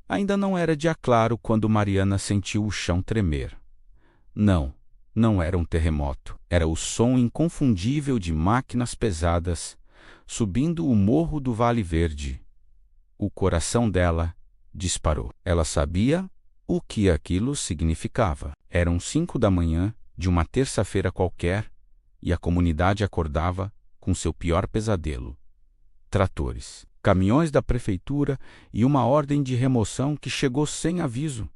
Ainda não era dia claro quando Mariana sentiu o chão tremer. Não era um terremoto. Era o som inconfundível de máquinas pesadas subindo o morro do Vale Verde. O coração dela disparou. Ela sabia o que aquilo significava. Eram 5 da manhã de uma terça-feira qualquer e a comunidade acordava com seu pior pesadelo. Tratores, caminhões da prefeitura e uma ordem de remoção que chegou sem aviso,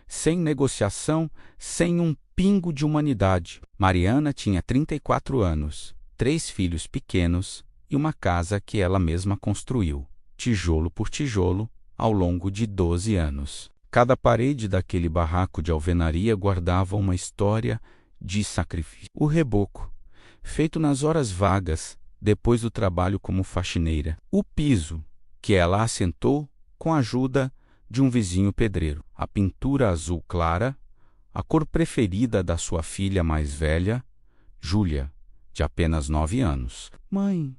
sem negociação, sem um pingo de humanidade. Mariana tinha 34 anos, 3 filhos pequenos e uma casa que ela mesma construiu, tijolo por tijolo, ao longo de 12 anos. Cada parede daquele barraco de alvenaria guardava uma história de sacrifício. O reboco, feito nas horas vagas, depois do trabalho como faxineira. O piso, que ela assentou com a ajuda de um vizinho pedreiro. A pintura azul clara, a cor preferida da sua filha mais velha, Júlia, de apenas 9 anos. Mãe,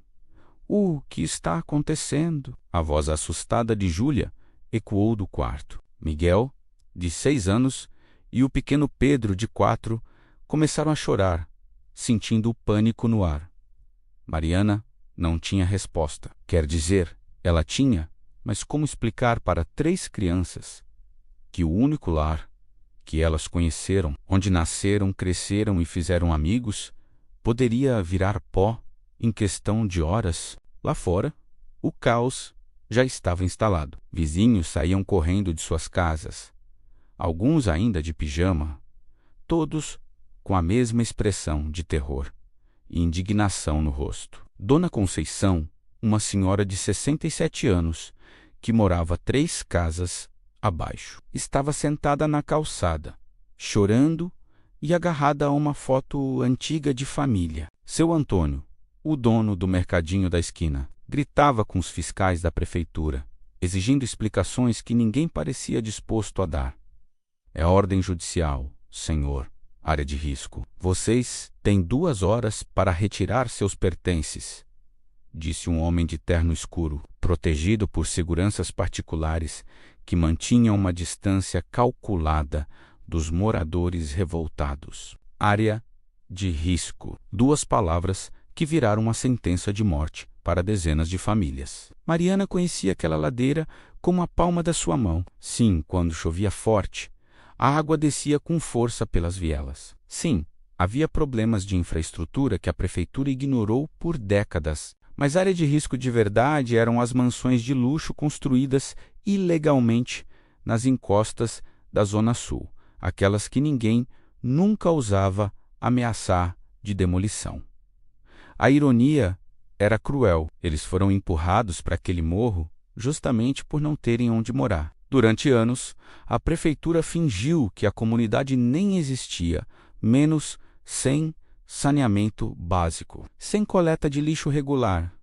o que está acontecendo? A voz assustada de Júlia ecoou do quarto. Miguel, de 6 anos, e o pequeno Pedro, de 4, começaram a chorar, sentindo o pânico no ar. Mariana não tinha resposta. Quer dizer, ela tinha, mas como explicar para 3 crianças que o único lar que elas conheceram, onde nasceram, cresceram e fizeram amigos, poderia virar pó em questão de horas? Lá fora, o caos já estava instalado. Vizinhos saíam correndo de suas casas, alguns ainda de pijama, todos com a mesma expressão de terror e indignação no rosto. Dona Conceição, uma senhora de 67 anos, que morava 3 casas abaixo, estava sentada na calçada, chorando e agarrada a uma foto antiga de família. Seu Antônio, o dono do mercadinho da esquina, gritava com os fiscais da prefeitura, exigindo explicações que ninguém parecia disposto a dar. É ordem judicial, senhor. Área de risco. Vocês têm 2 horas para retirar seus pertences, disse um homem de terno escuro, protegido por seguranças particulares que mantinham uma distância calculada dos moradores revoltados. Área de risco. 2 palavras que viraram uma sentença de morte para dezenas de famílias. Mariana conhecia aquela ladeira como a palma da sua mão. Sim, quando chovia forte, a água descia com força pelas vielas. Sim, havia problemas de infraestrutura que a prefeitura ignorou por décadas, mas área de risco de verdade eram as mansões de luxo construídas ilegalmente nas encostas da Zona Sul, aquelas que ninguém nunca ousava ameaçar de demolição. A ironia era cruel. Eles foram empurrados para aquele morro justamente por não terem onde morar. Durante anos, a prefeitura fingiu que a comunidade nem existia, menos sem saneamento básico, sem coleta de lixo regular,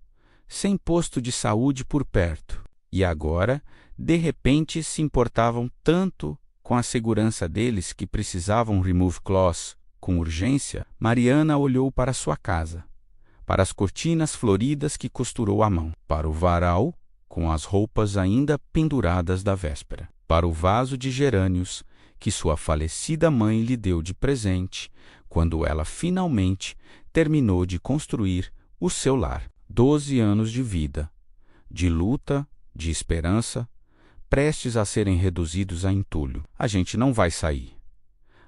sem posto de saúde por perto. E agora, de repente, se importavam tanto com a segurança deles que precisavam remove clause com urgência. Mariana olhou para sua casa, para as cortinas floridas que costurou à mão, para o varal com as roupas ainda penduradas da véspera, para o vaso de gerânios que sua falecida mãe lhe deu de presente quando ela finalmente terminou de construir o seu lar. 12 anos de vida, de luta, de esperança, prestes a serem reduzidos a entulho. A gente não vai sair.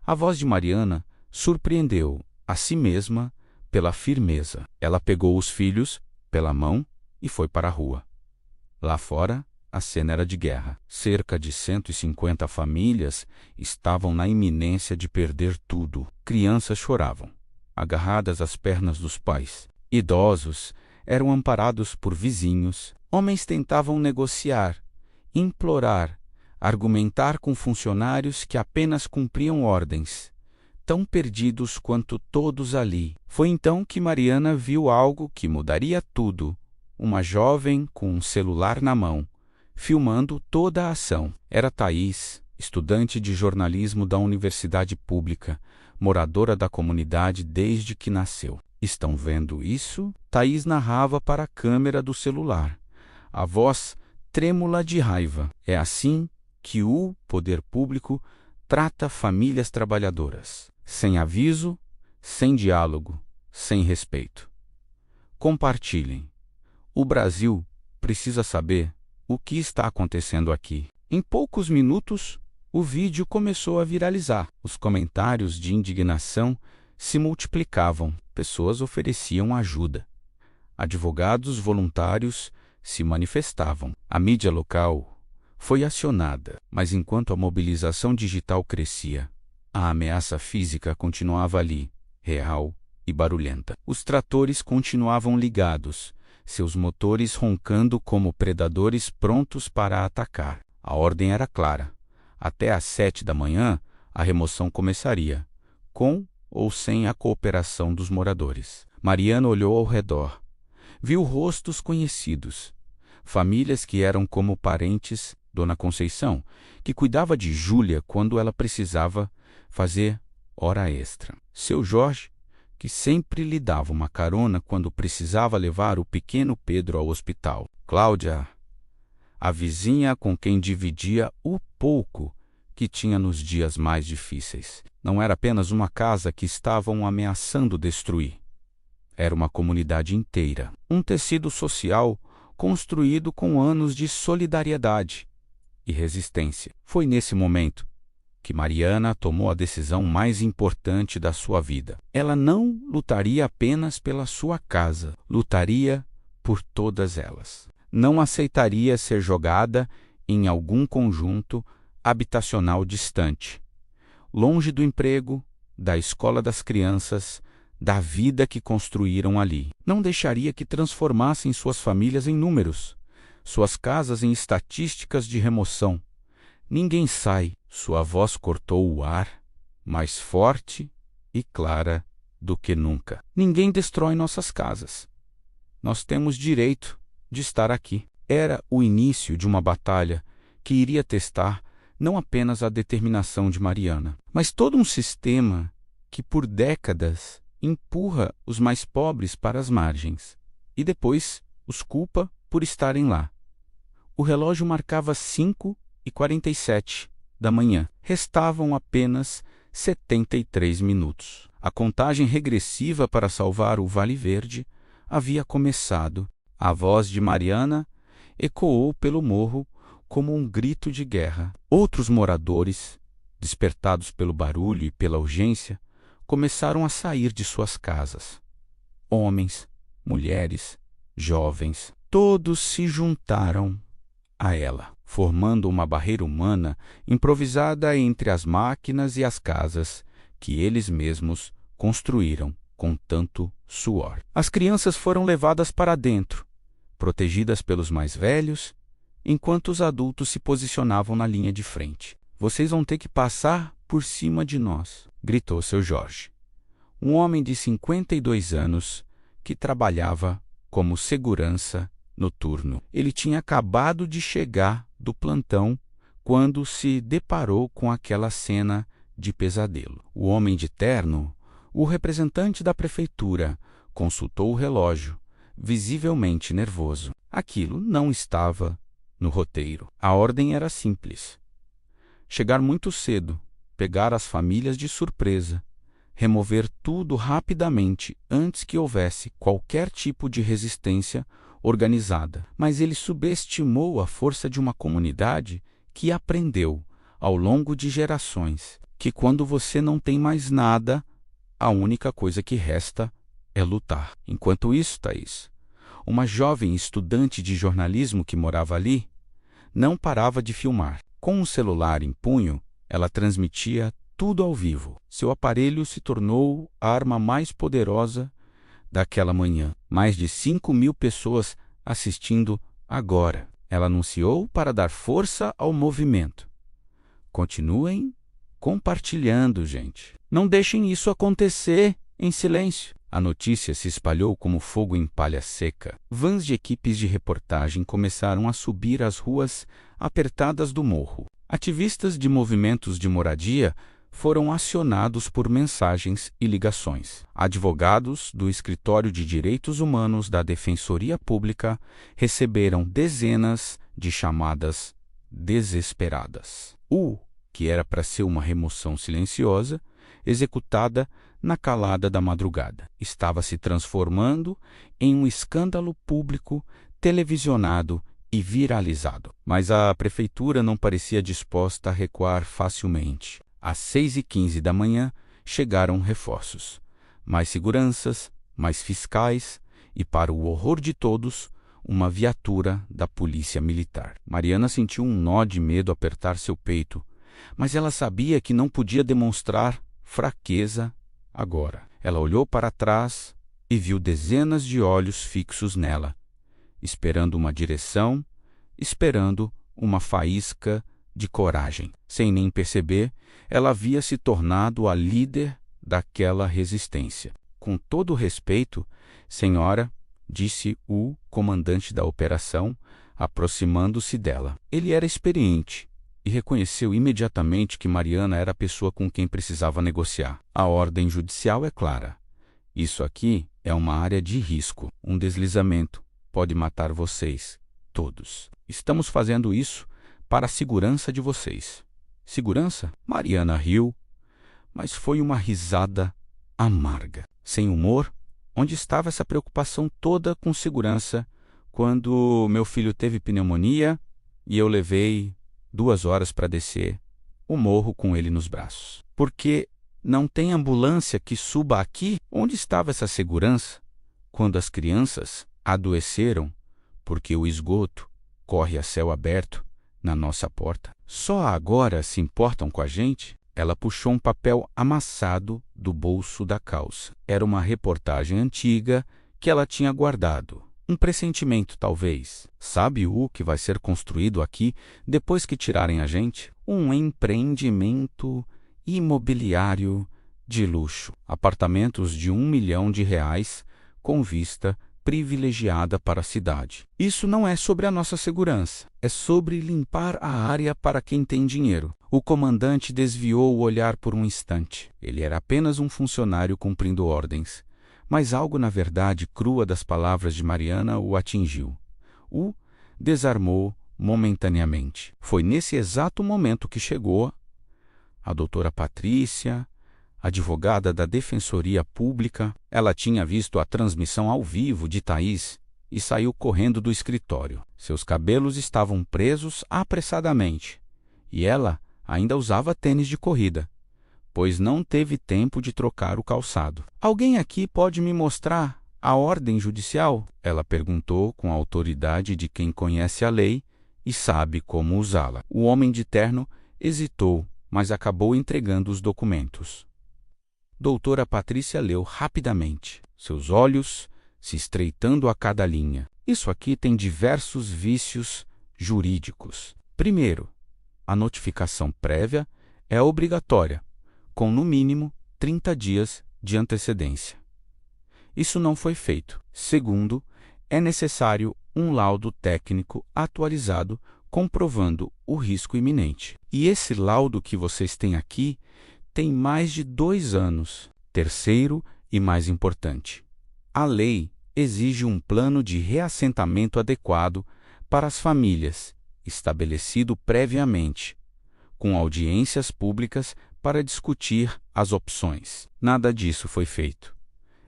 A voz de Mariana surpreendeu a si mesma pela firmeza. Ela pegou os filhos pela mão e foi para a rua. Lá fora, a cena era de guerra. Cerca de 150 famílias estavam na iminência de perder tudo. Crianças choravam, agarradas às pernas dos pais. Idosos eram amparados por vizinhos. Homens tentavam negociar, implorar, argumentar com funcionários que apenas cumpriam ordens, tão perdidos quanto todos ali. Foi então que Mariana viu algo que mudaria tudo. Uma jovem com um celular na mão, filmando toda a ação. Era Thaís, estudante de jornalismo da universidade pública, moradora da comunidade desde que nasceu. Estão vendo isso? Thaís narrava para a câmera do celular, a voz trêmula de raiva. É assim que o poder público trata famílias trabalhadoras, sem aviso, sem diálogo, sem respeito. Compartilhem. O Brasil precisa saber o que está acontecendo aqui. Em poucos minutos, o vídeo começou a viralizar. Os comentários de indignação se multiplicavam. Pessoas ofereciam ajuda. Advogados voluntários se manifestavam. A mídia local foi acionada, mas enquanto a mobilização digital crescia, a ameaça física continuava ali, real e barulhenta. Os tratores continuavam ligados, seus motores roncando como predadores prontos para atacar. A ordem era clara. Até às 7 da manhã, a remoção começaria, com ou sem a cooperação dos moradores. Mariana olhou ao redor. Viu rostos conhecidos. Famílias que eram como parentes. Dona Conceição, que cuidava de Júlia quando ela precisava fazer hora extra. Seu Jorge, que sempre lhe dava uma carona quando precisava levar o pequeno Pedro ao hospital. Cláudia, a vizinha com quem dividia o pouco que tinha nos dias mais difíceis. Não era apenas uma casa que estavam ameaçando destruir. Era uma comunidade inteira, um tecido social construído com anos de solidariedade e resistência. Foi nesse momento que Mariana tomou a decisão mais importante da sua vida. Ela não lutaria apenas pela sua casa, lutaria por todas elas. Não aceitaria ser jogada em algum conjunto habitacional distante, longe do emprego, da escola das crianças, da vida que construíram ali. Não deixaria que transformassem suas famílias em números, suas casas em estatísticas de remoção. Ninguém sai. Sua voz cortou o ar, mais forte e clara do que nunca. Ninguém destrói nossas casas. Nós temos direito de estar aqui. Era o início de uma batalha que iria testar não apenas a determinação de Mariana, mas todo um sistema que por décadas empurra os mais pobres para as margens e depois os culpa por estarem lá. O relógio marcava 5h47 da manhã. Restavam apenas 73 minutos. A contagem regressiva para salvar o Vale Verde havia começado. A voz de Mariana ecoou pelo morro como um grito de guerra. Outros moradores, despertados pelo barulho e pela urgência, começaram a sair de suas casas. Homens, mulheres, jovens, todos se juntaram a ela, formando uma barreira humana improvisada entre as máquinas e as casas que eles mesmos construíram com tanto suor. As crianças foram levadas para dentro, protegidas pelos mais velhos, enquanto os adultos se posicionavam na linha de frente. "Vocês vão ter que passar por cima de nós", gritou seu Jorge, um homem de 52 anos que trabalhava como segurança noturno. Ele tinha acabado de chegar do plantão quando se deparou com aquela cena de pesadelo. O homem de terno, o representante da prefeitura, consultou o relógio, visivelmente nervoso. Aquilo não estava no roteiro. A ordem era simples: chegar muito cedo, pegar as famílias de surpresa, remover tudo rapidamente antes que houvesse qualquer tipo de resistência organizada. Mas ele subestimou a força de uma comunidade que aprendeu, ao longo de gerações, que quando você não tem mais nada, a única coisa que resta é lutar. Enquanto isso, Thaís, uma jovem estudante de jornalismo que morava ali, não parava de filmar. Com um celular em punho, ela transmitia tudo ao vivo. Seu aparelho se tornou a arma mais poderosa daquela manhã. Mais de 5.000 pessoas assistindo agora. Ela anunciou para dar força ao movimento: continuem compartilhando, gente. Não deixem isso acontecer em silêncio. A notícia se espalhou como fogo em palha seca. Vans de equipes de reportagem começaram a subir as ruas apertadas do morro. Ativistas de movimentos de moradia foram acionados por mensagens e ligações. Advogados do Escritório de Direitos Humanos da Defensoria Pública receberam dezenas de chamadas desesperadas. Que era para ser uma remoção silenciosa, executada na calada da madrugada, estava se transformando em um escândalo público, televisionado e viralizado. Mas a prefeitura não parecia disposta a recuar facilmente. Às 6h15 da manhã, chegaram reforços. Mais seguranças, mais fiscais e, para o horror de todos, uma viatura da polícia militar. Mariana sentiu um nó de medo apertar seu peito, mas ela sabia que não podia demonstrar fraqueza agora. Ela olhou para trás e viu dezenas de olhos fixos nela, esperando uma direção, esperando uma faísca de coragem. Sem nem perceber, ela havia se tornado a líder daquela resistência. Com todo o respeito, senhora, disse o comandante da operação, aproximando-se dela. Ele era experiente e reconheceu imediatamente que Mariana era a pessoa com quem precisava negociar. A ordem judicial é clara. Isso aqui é uma área de risco. Um deslizamento pode matar vocês, todos. Estamos fazendo isso para a segurança de vocês. Segurança? Mariana riu, mas foi uma risada amarga. Sem humor, onde estava essa preocupação toda com segurança quando meu filho teve pneumonia e eu levei 2 horas para descer o morro com ele nos braços? Porque não tem ambulância que suba aqui? Onde estava essa segurança quando as crianças adoeceram porque o esgoto corre a céu aberto na nossa porta? Só agora se importam com a gente? Ela puxou um papel amassado do bolso da calça. Era uma reportagem antiga que ela tinha guardado. Um pressentimento, talvez. Sabe o que vai ser construído aqui depois que tirarem a gente? Um empreendimento imobiliário de luxo. Apartamentos de R$ 1 milhão com vista privilegiada para a cidade. Isso não é sobre a nossa segurança. É sobre limpar a área para quem tem dinheiro. O comandante desviou o olhar por um instante. Ele era apenas um funcionário cumprindo ordens. Mas algo na verdade crua das palavras de Mariana o atingiu. O desarmou momentaneamente. Foi nesse exato momento que chegou a doutora Patrícia, advogada da Defensoria Pública. Ela tinha visto a transmissão ao vivo de Thaís e saiu correndo do escritório. Seus cabelos estavam presos apressadamente e ela ainda usava tênis de corrida, pois não teve tempo de trocar o calçado. Alguém aqui pode me mostrar a ordem judicial? Ela perguntou com a autoridade de quem conhece a lei e sabe como usá-la. O homem de terno hesitou, mas acabou entregando os documentos. Doutora Patrícia leu rapidamente, seus olhos se estreitando a cada linha. Isso aqui tem diversos vícios jurídicos. Primeiro, a notificação prévia é obrigatória, com no mínimo 30 dias de antecedência. Isso não foi feito. Segundo, é necessário um laudo técnico atualizado comprovando o risco iminente. E esse laudo que vocês têm aqui tem mais de 2 anos. Terceiro e mais importante, a lei exige um plano de reassentamento adequado para as famílias, estabelecido previamente, com audiências públicas para discutir as opções. Nada disso foi feito.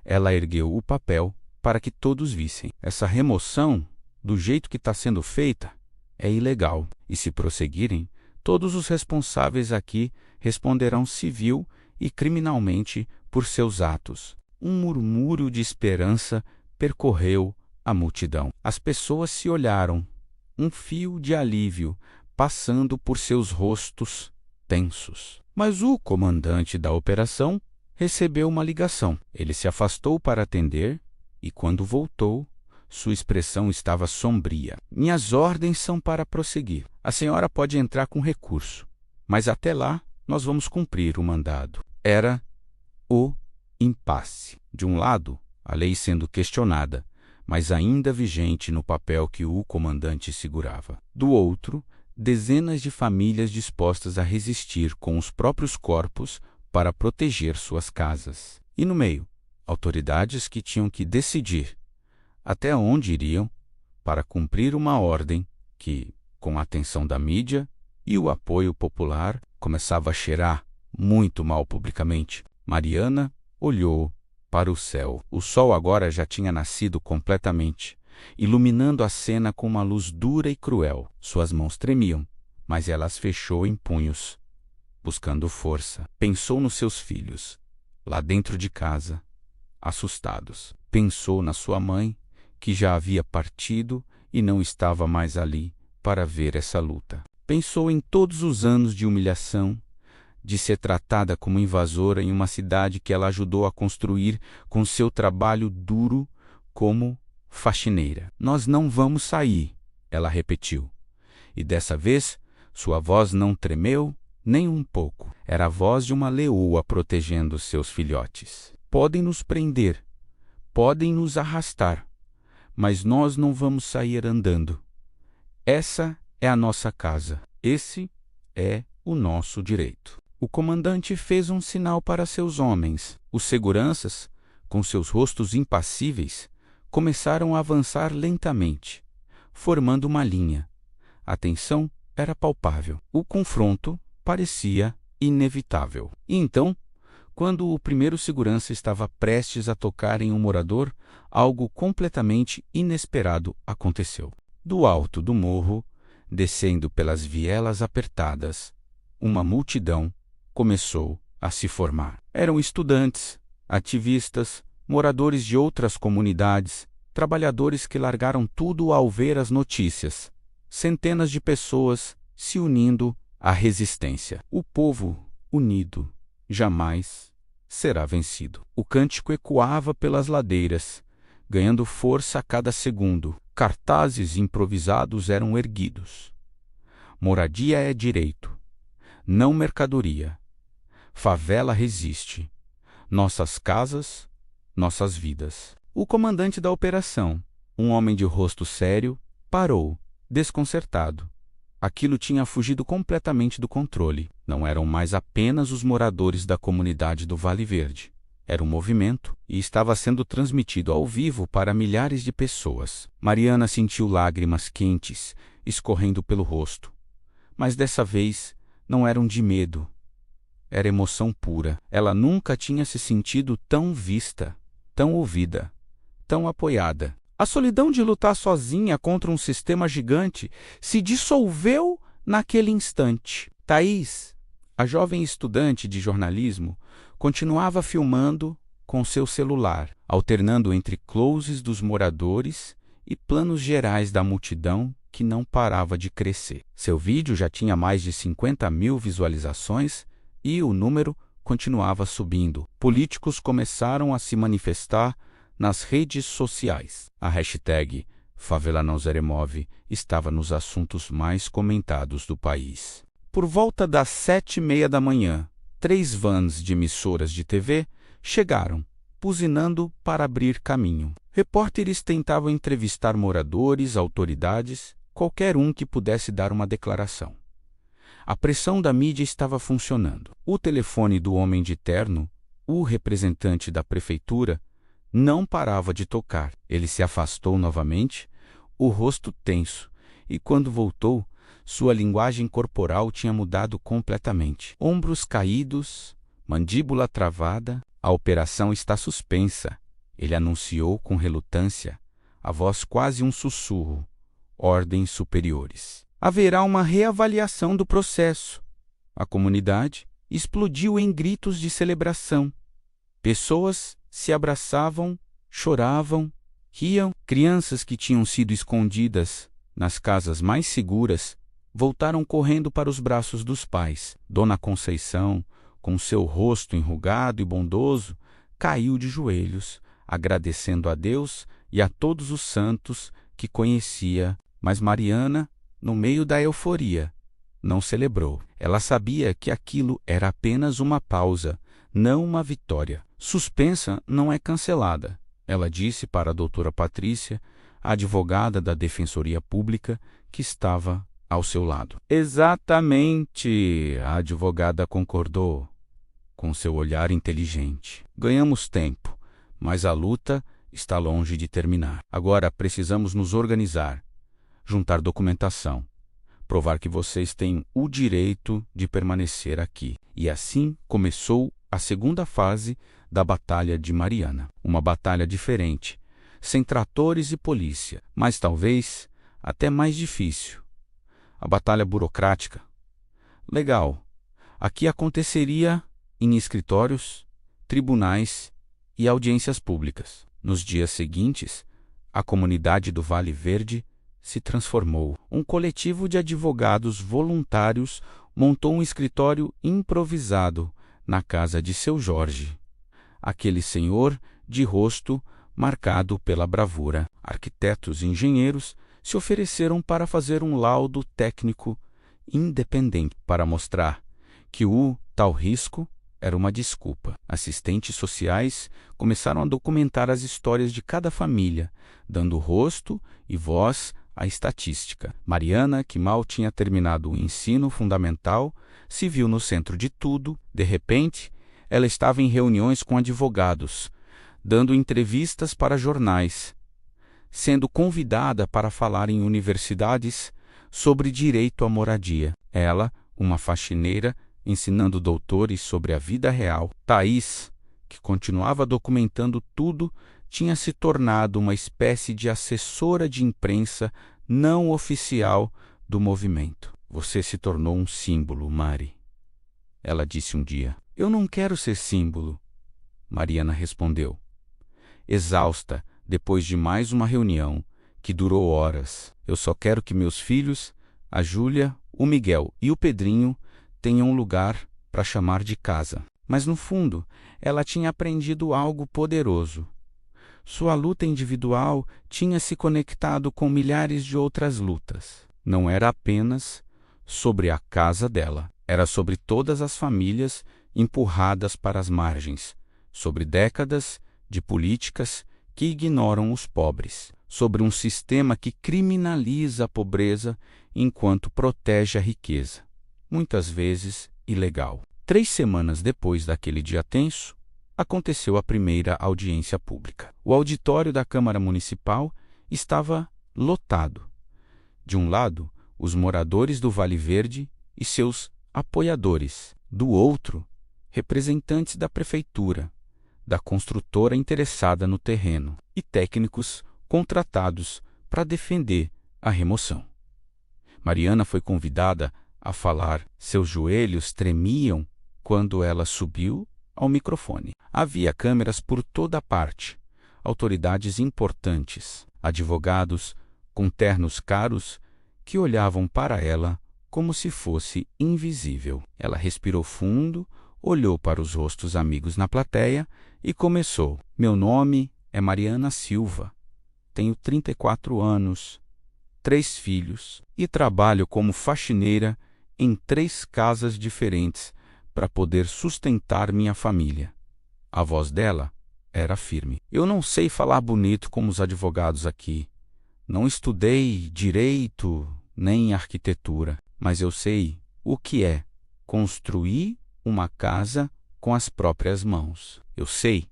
Ela ergueu o papel para que todos vissem. Essa remoção, do jeito que está sendo feita, é ilegal. E se prosseguirem, todos os responsáveis aqui responderão civil e criminalmente por seus atos. Um murmúrio de esperança percorreu a multidão. As pessoas se olharam, um fio de alívio passando por seus rostos tensos. Mas o comandante da operação recebeu uma ligação. Ele se afastou para atender e, quando voltou, sua expressão estava sombria. Minhas ordens são para prosseguir. A senhora pode entrar com recurso, mas até lá nós vamos cumprir o mandado. Era o impasse. De um lado, a lei sendo questionada, mas ainda vigente no papel que o comandante segurava. Do outro, dezenas de famílias dispostas a resistir com os próprios corpos para proteger suas casas. E no meio, autoridades que tinham que decidir até onde iriam para cumprir uma ordem que, Com a atenção da mídia e o apoio popular, começava a cheirar muito mal publicamente. Mariana olhou para o céu. O sol agora já tinha nascido completamente, iluminando a cena com uma luz dura e cruel. Suas mãos tremiam, mas ela as fechou em punhos, buscando força. Pensou nos seus filhos, lá dentro de casa, assustados. Pensou na sua mãe, que já havia partido e não estava mais ali para ver essa luta. Pensou em todos os anos de humilhação, de ser tratada como invasora em uma cidade que ela ajudou a construir com seu trabalho duro como faxineira. Nós não vamos sair, ela repetiu. E dessa vez, sua voz não tremeu nem um pouco. Era a voz de uma leoa protegendo seus filhotes. Podem nos prender, podem nos arrastar, mas nós não vamos sair andando. Essa é a nossa casa. Esse é o nosso direito. O comandante fez um sinal para seus homens. Os seguranças, com seus rostos impassíveis, começaram a avançar lentamente, formando uma linha. A tensão era palpável. O confronto parecia inevitável. E então, quando o primeiro segurança estava prestes a tocar em um morador, algo completamente inesperado aconteceu. Do alto do morro, descendo pelas vielas apertadas, uma multidão começou a se formar. Eram estudantes, ativistas, moradores de outras comunidades, trabalhadores que largaram tudo ao ver as notícias. Centenas de pessoas se unindo à resistência. O povo unido jamais será vencido. O cântico ecoava pelas ladeiras, ganhando força a cada segundo. Cartazes improvisados eram erguidos. Moradia é direito, não mercadoria. Favela resiste. Nossas casas, nossas vidas. O comandante da operação, um homem de rosto sério, parou, desconcertado. Aquilo tinha fugido completamente do controle. Não eram mais apenas os moradores da comunidade do Vale Verde. Era um movimento e estava sendo transmitido ao vivo para milhares de pessoas. Mariana sentiu lágrimas quentes escorrendo pelo rosto. Mas dessa vez não eram de medo. Era emoção pura. Ela nunca tinha se sentido tão vista, tão ouvida, tão apoiada. A solidão de lutar sozinha contra um sistema gigante se dissolveu naquele instante. Thaís, a jovem estudante de jornalismo, continuava filmando com seu celular, alternando entre closes dos moradores e planos gerais da multidão que não parava de crescer. Seu vídeo já tinha mais de 50.000 visualizações e o número continuava subindo. Políticos começaram a se manifestar nas redes sociais. A hashtag Favela não se remove estava nos assuntos mais comentados do país. Por volta das 7h30 da manhã, 3 vans de emissoras de TV chegaram, buzinando para abrir caminho. Repórteres tentavam entrevistar moradores, autoridades, qualquer um que pudesse dar uma declaração. A pressão da mídia estava funcionando. O telefone do homem de terno, o representante da prefeitura, não parava de tocar. Ele se afastou novamente, o rosto tenso, e quando voltou, sua linguagem corporal tinha mudado completamente. Ombros caídos, mandíbula travada, a operação está suspensa, ele anunciou com relutância, a voz quase um sussurro. Ordens superiores. Haverá uma reavaliação do processo. A comunidade explodiu em gritos de celebração. Pessoas se abraçavam, choravam, riam. Crianças que tinham sido escondidas nas casas mais seguras voltaram correndo para os braços dos pais. Dona Conceição, com seu rosto enrugado e bondoso, caiu de joelhos, agradecendo a Deus e a todos os santos que conhecia. Mas Mariana, no meio da euforia, não celebrou. Ela sabia que aquilo era apenas uma pausa, não uma vitória. Suspensa não é cancelada, ela disse para a doutora Patrícia, a advogada da Defensoria Pública, que estava ao seu lado. Exatamente, a advogada concordou, com seu olhar inteligente. Ganhamos tempo, mas a luta está longe de terminar. Agora precisamos nos organizar, juntar documentação, provar que vocês têm o direito de permanecer aqui. E assim começou a segunda fase da Batalha de Mariana. Uma batalha diferente, sem tratores e polícia, mas talvez até mais difícil. A batalha burocrática. Legal. Aqui aconteceria em escritórios, tribunais e audiências públicas. Nos dias seguintes, a comunidade do Vale Verde se transformou. Um coletivo de advogados voluntários montou um escritório improvisado na casa de seu Jorge, aquele senhor de rosto marcado pela bravura. Arquitetos e engenheiros se ofereceram para fazer um laudo técnico independente para mostrar que o tal risco era uma desculpa. Assistentes sociais começaram a documentar as histórias de cada família, dando rosto e voz à estatística. Mariana, que mal tinha terminado o ensino fundamental, se viu no centro de tudo. De repente, ela estava em reuniões com advogados, dando entrevistas para jornais, sendo convidada para falar em universidades sobre direito à moradia. Ela, uma faxineira, ensinando doutores sobre a vida real. Thaís, que continuava documentando tudo, tinha se tornado uma espécie de assessora de imprensa não oficial do movimento. Você se tornou um símbolo, Mari. Ela disse um dia. Eu não quero ser símbolo, Mariana respondeu, exausta depois de mais uma reunião que durou horas. Eu só quero que meus filhos, a Júlia, o Miguel e o Pedrinho, tenham um lugar para chamar de casa. Mas no fundo, ela tinha aprendido algo poderoso. Sua luta individual tinha se conectado com milhares de outras lutas. Não era apenas sobre a casa dela, era sobre todas as famílias empurradas para as margens, sobre décadas de políticas que ignoram os pobres, sobre um sistema que criminaliza a pobreza enquanto protege a riqueza, muitas vezes ilegal. 3 semanas depois daquele dia tenso, aconteceu a primeira audiência pública. O auditório da Câmara Municipal estava lotado. De um lado, os moradores do Vale Verde e seus apoiadores. Do outro, representantes da prefeitura, da construtora interessada no terreno e técnicos contratados para defender a remoção. Mariana foi convidada a falar. Seus joelhos tremiam quando ela subiu ao microfone. Havia câmeras por toda parte, autoridades importantes, advogados com ternos caros que olhavam para ela como se fosse invisível. Ela respirou fundo, olhou para os rostos amigos na plateia e começou. Meu nome é Mariana Silva, tenho 34 anos, 3 filhos e trabalho como faxineira em 3 casas diferentes para poder sustentar minha família. A voz dela era firme. Eu não sei falar bonito como os advogados aqui. Não estudei direito nem arquitetura, mas eu sei o que é construir uma casa com as próprias mãos. Eu sei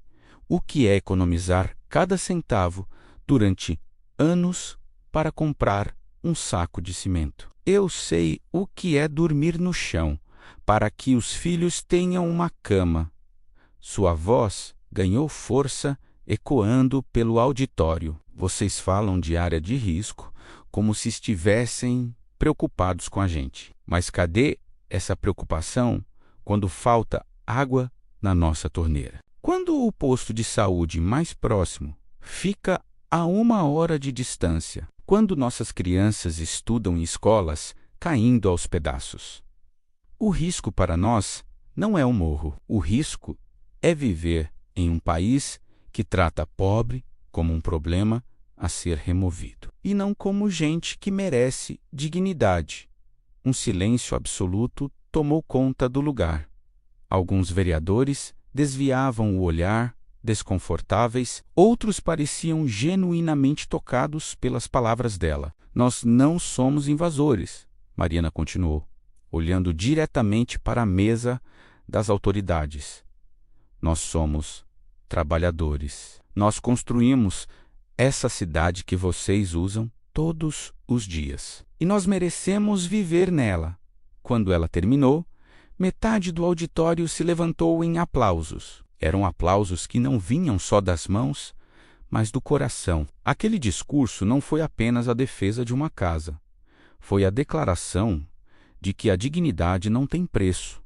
o que é economizar cada centavo durante anos para comprar um saco de cimento. Eu sei o que é dormir no chão para que os filhos tenham uma cama. Sua voz ganhou força ecoando pelo auditório. Vocês falam de área de risco como se estivessem preocupados com a gente. Mas cadê essa preocupação quando falta água na nossa torneira? Quando o posto de saúde mais próximo fica a 1 hora de distância? Quando nossas crianças estudam em escolas caindo aos pedaços? O risco para nós não é o morro. O risco é viver em um país que trata pobre como um problema a ser removido, e não como gente que merece dignidade. Um silêncio absoluto tomou conta do lugar. Alguns vereadores desviavam o olhar, desconfortáveis, outros pareciam genuinamente tocados pelas palavras dela. Nós não somos invasores, Mariana continuou, olhando diretamente para a mesa das autoridades. Nós somos trabalhadores. Nós construímos essa cidade que vocês usam todos os dias. E nós merecemos viver nela. Quando ela terminou, metade do auditório se levantou em aplausos. Eram aplausos que não vinham só das mãos, mas do coração. Aquele discurso não foi apenas a defesa de uma casa. Foi a declaração de que a dignidade não tem preço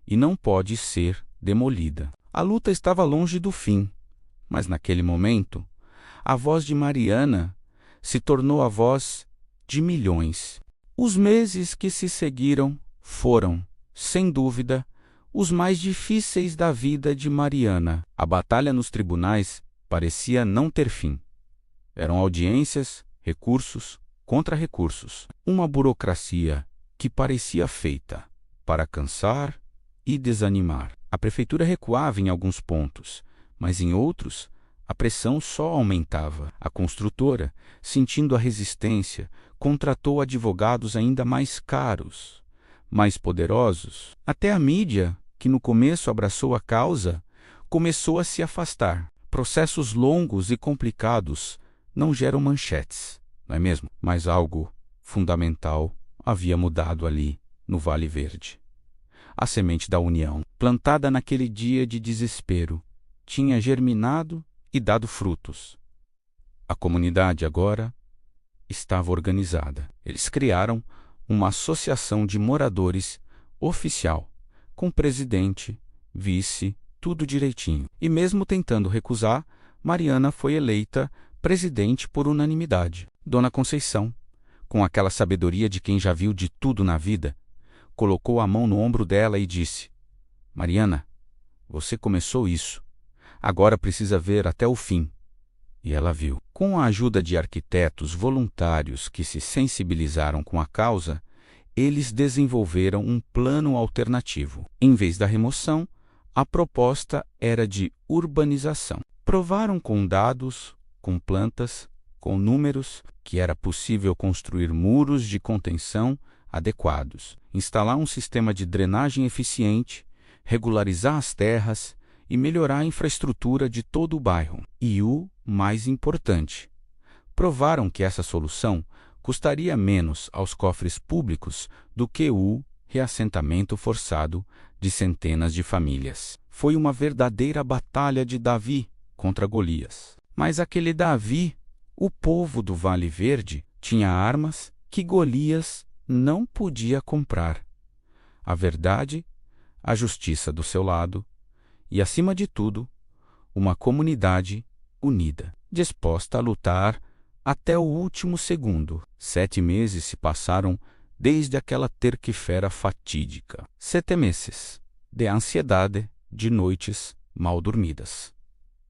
e não pode ser demolida. A luta estava longe do fim, mas naquele momento, a voz de Mariana se tornou a voz de milhões. Os meses que se seguiram foram, sem dúvida, os mais difíceis da vida de Mariana. A batalha nos tribunais parecia não ter fim. Eram audiências, recursos, contra recursos. Uma burocracia que parecia feita para cansar e desanimar. A prefeitura recuava em alguns pontos, mas em outros a pressão só aumentava. A construtora, sentindo a resistência, contratou advogados ainda mais caros, mais poderosos. Até a mídia, que no começo abraçou a causa, começou a se afastar. Processos longos e complicados não geram manchetes, não é mesmo? Mas algo fundamental havia mudado ali, no Vale Verde. A semente da união, plantada naquele dia de desespero, tinha germinado e dado frutos. A comunidade agora estava organizada. Eles criaram uma associação de moradores oficial, com presidente, vice, tudo direitinho. E mesmo tentando recusar, Mariana foi eleita presidente por unanimidade. Dona Conceição, com aquela sabedoria de quem já viu de tudo na vida, colocou a mão no ombro dela e disse: Mariana, você começou isso. Agora precisa ver até o fim. E ela viu. Com a ajuda de arquitetos voluntários que se sensibilizaram com a causa, eles desenvolveram um plano alternativo. Em vez da remoção, a proposta era de urbanização. Provaram com dados, com plantas, com números, que era possível construir muros de contenção adequados, instalar um sistema de drenagem eficiente, regularizar as terras e melhorar a infraestrutura de todo o bairro. E o mais importante, provaram que essa solução custaria menos aos cofres públicos do que o reassentamento forçado de centenas de famílias. Foi uma verdadeira batalha de Davi contra Golias. Mas aquele Davi, o povo do Vale Verde, tinha armas que Golias não podia comprar. A verdade, a justiça do seu lado e, acima de tudo, uma comunidade unida, disposta a lutar até o último segundo. 7 meses se passaram desde aquela terça-feira fatídica. 7 meses de ansiedade, de noites mal dormidas,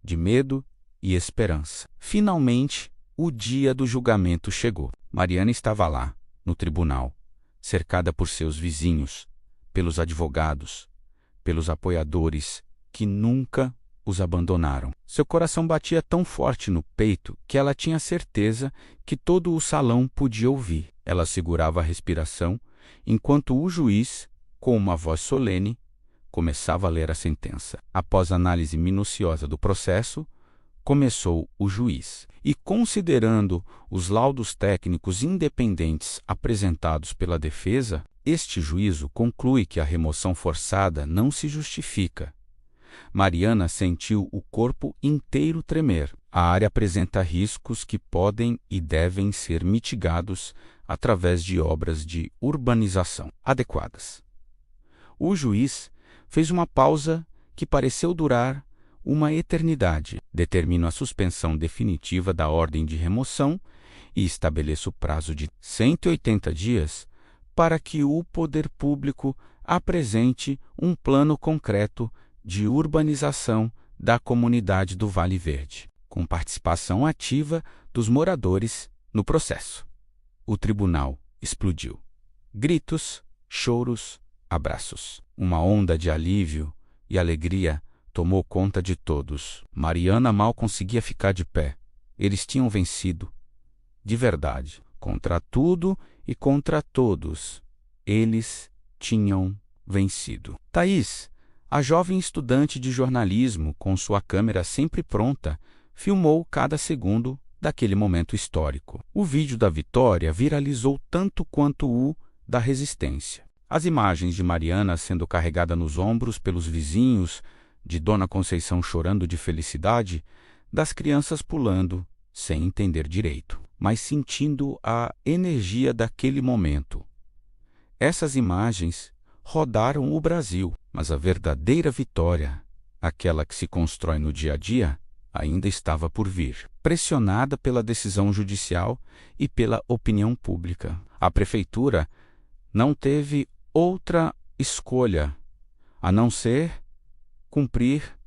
de medo e esperança. Finalmente, o dia do julgamento chegou. Mariana estava lá, no tribunal, cercada por seus vizinhos, pelos advogados, pelos apoiadores que nunca os abandonaram. Seu coração batia tão forte no peito que ela tinha certeza que todo o salão podia ouvir. Ela segurava a respiração enquanto o juiz, com uma voz solene, começava a ler a sentença. Após análise minuciosa do processo, começou o juiz. E considerando os laudos técnicos independentes apresentados pela defesa, este juízo conclui que a remoção forçada não se justifica. Mariana sentiu o corpo inteiro tremer. A área apresenta riscos que podem e devem ser mitigados através de obras de urbanização adequadas. O juiz fez uma pausa que pareceu durar uma eternidade. Determino a suspensão definitiva da ordem de remoção e estabeleço o prazo de 180 dias para que o poder público apresente um plano concreto de urbanização da comunidade do Vale Verde, com participação ativa dos moradores no processo. O tribunal explodiu. Gritos, choros, abraços. Uma onda de alívio e alegria tomou conta de todos. Mariana mal conseguia ficar de pé. Eles tinham vencido. De verdade. Contra tudo e contra todos, eles tinham vencido. Thaís, a jovem estudante de jornalismo, com sua câmera sempre pronta, filmou cada segundo daquele momento histórico. O vídeo da vitória viralizou tanto quanto o da resistência. As imagens de Mariana sendo carregada nos ombros pelos vizinhos, de Dona Conceição chorando de felicidade, das crianças pulando, sem entender direito, mas sentindo a energia daquele momento. Essas imagens rodaram o Brasil, mas a verdadeira vitória, aquela que se constrói no dia a dia, ainda estava por vir, pressionada pela decisão judicial e pela opinião pública. A prefeitura não teve outra escolha a não ser cumprir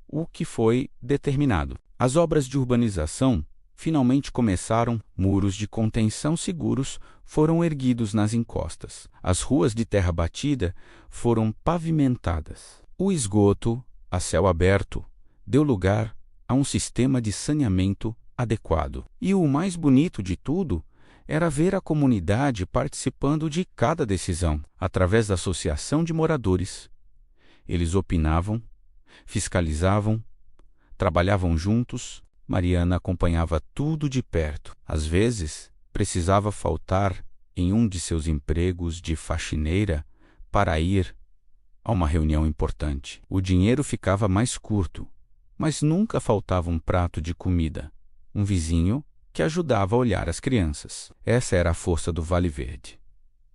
o que foi determinado. As obras de urbanização finalmente começaram, muros de contenção seguros foram erguidos nas encostas. As ruas de terra batida foram pavimentadas. O esgoto, a céu aberto, deu lugar a um sistema de saneamento adequado. E o mais bonito de tudo era ver a comunidade participando de cada decisão, através da associação de moradores. Eles opinavam, fiscalizavam, trabalhavam juntos. Mariana acompanhava tudo de perto. Às vezes, precisava faltar em um de seus empregos de faxineira para ir a uma reunião importante. O dinheiro ficava mais curto, mas nunca faltava um prato de comida, um vizinho que ajudava a olhar as crianças. Essa era a força do Vale Verde.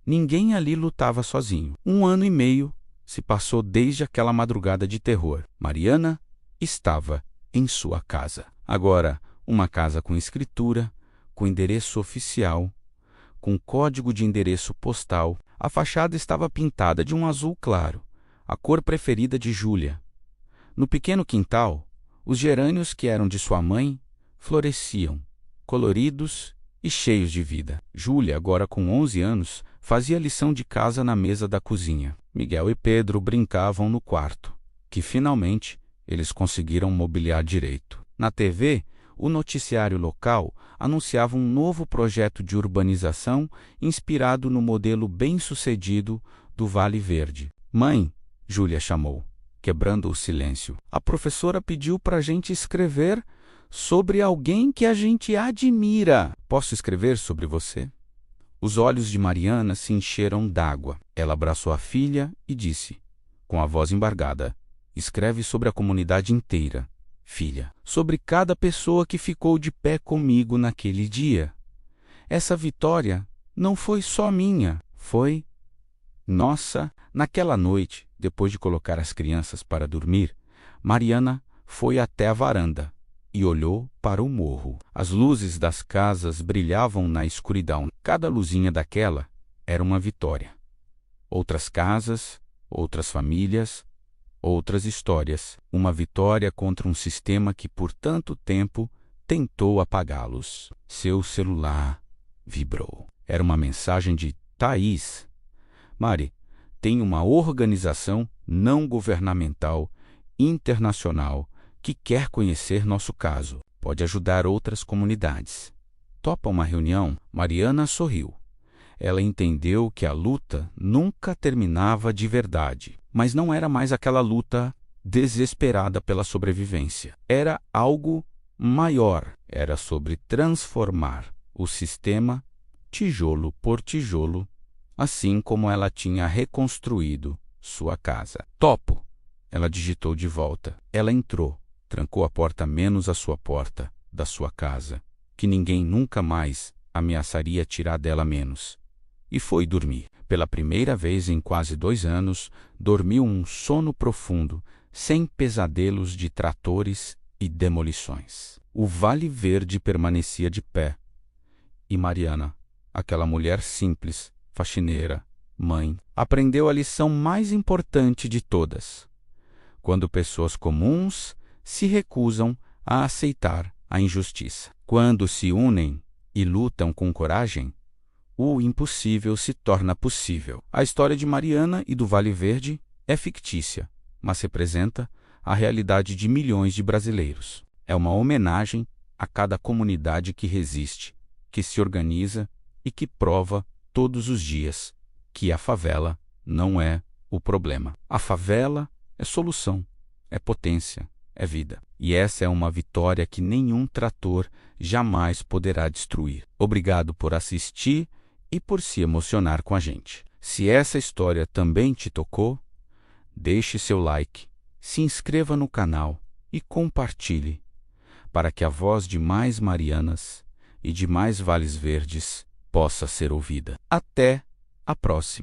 Ninguém ali lutava sozinho. 1 ano e meio se passou desde aquela madrugada de terror. Mariana estava em sua casa. Agora, uma casa com escritura, com endereço oficial, com código de endereço postal. A fachada estava pintada de um azul claro, a cor preferida de Júlia. No pequeno quintal, os gerânios que eram de sua mãe floresciam, coloridos e cheios de vida. Júlia, agora com 11 anos, fazia lição de casa na mesa da cozinha. Miguel e Pedro brincavam no quarto, que finalmente eles conseguiram mobiliar direito. Na TV, o noticiário local anunciava um novo projeto de urbanização inspirado no modelo bem-sucedido do Vale Verde. Mãe, Júlia chamou, quebrando o silêncio. A professora pediu para a gente escrever sobre alguém que a gente admira. Posso escrever sobre você? Os olhos de Mariana se encheram d'água. Ela abraçou a filha e disse, com a voz embargada, escreve sobre a comunidade inteira. Filha, sobre cada pessoa que ficou de pé comigo naquele dia. Essa vitória não foi só minha, foi nossa. Naquela noite, depois de colocar as crianças para dormir, Mariana foi até a varanda e olhou para o morro. As luzes das casas brilhavam na escuridão. Cada luzinha daquela era uma vitória. Outras casas, outras famílias, outras histórias. Uma vitória contra um sistema que por tanto tempo tentou apagá-los. Seu celular vibrou. Era uma mensagem de Thaís. Mari, tem uma organização não governamental internacional que quer conhecer nosso caso. Pode ajudar outras comunidades. Topa uma reunião? Mariana sorriu. Ela entendeu que a luta nunca terminava de verdade. Mas não era mais aquela luta desesperada pela sobrevivência. Era algo maior. Era sobre transformar o sistema tijolo por tijolo, assim como ela tinha reconstruído sua casa. Topo! Ela digitou de volta. Ela entrou, trancou a porta menos a sua porta da sua casa, que ninguém nunca mais ameaçaria tirar dela menos, e foi dormir. Pela primeira vez em quase 2 anos, dormiu um sono profundo, sem pesadelos de tratores e demolições. O Vale Verde permanecia de pé. E Mariana, aquela mulher simples, faxineira, mãe, aprendeu a lição mais importante de todas. Quando pessoas comuns se recusam a aceitar a injustiça. Quando se unem e lutam com coragem, o impossível se torna possível. A história de Mariana e do Vale Verde é fictícia, mas representa a realidade de milhões de brasileiros. É uma homenagem a cada comunidade que resiste, que se organiza e que prova todos os dias que a favela não é o problema. A favela é solução, é potência, é vida. E essa é uma vitória que nenhum trator jamais poderá destruir. Obrigado por assistir e por se emocionar com a gente. Se essa história também te tocou, deixe seu like, se inscreva no canal e compartilhe, para que a voz de mais Marianas e de mais Vales Verdes possa ser ouvida. Até a próxima!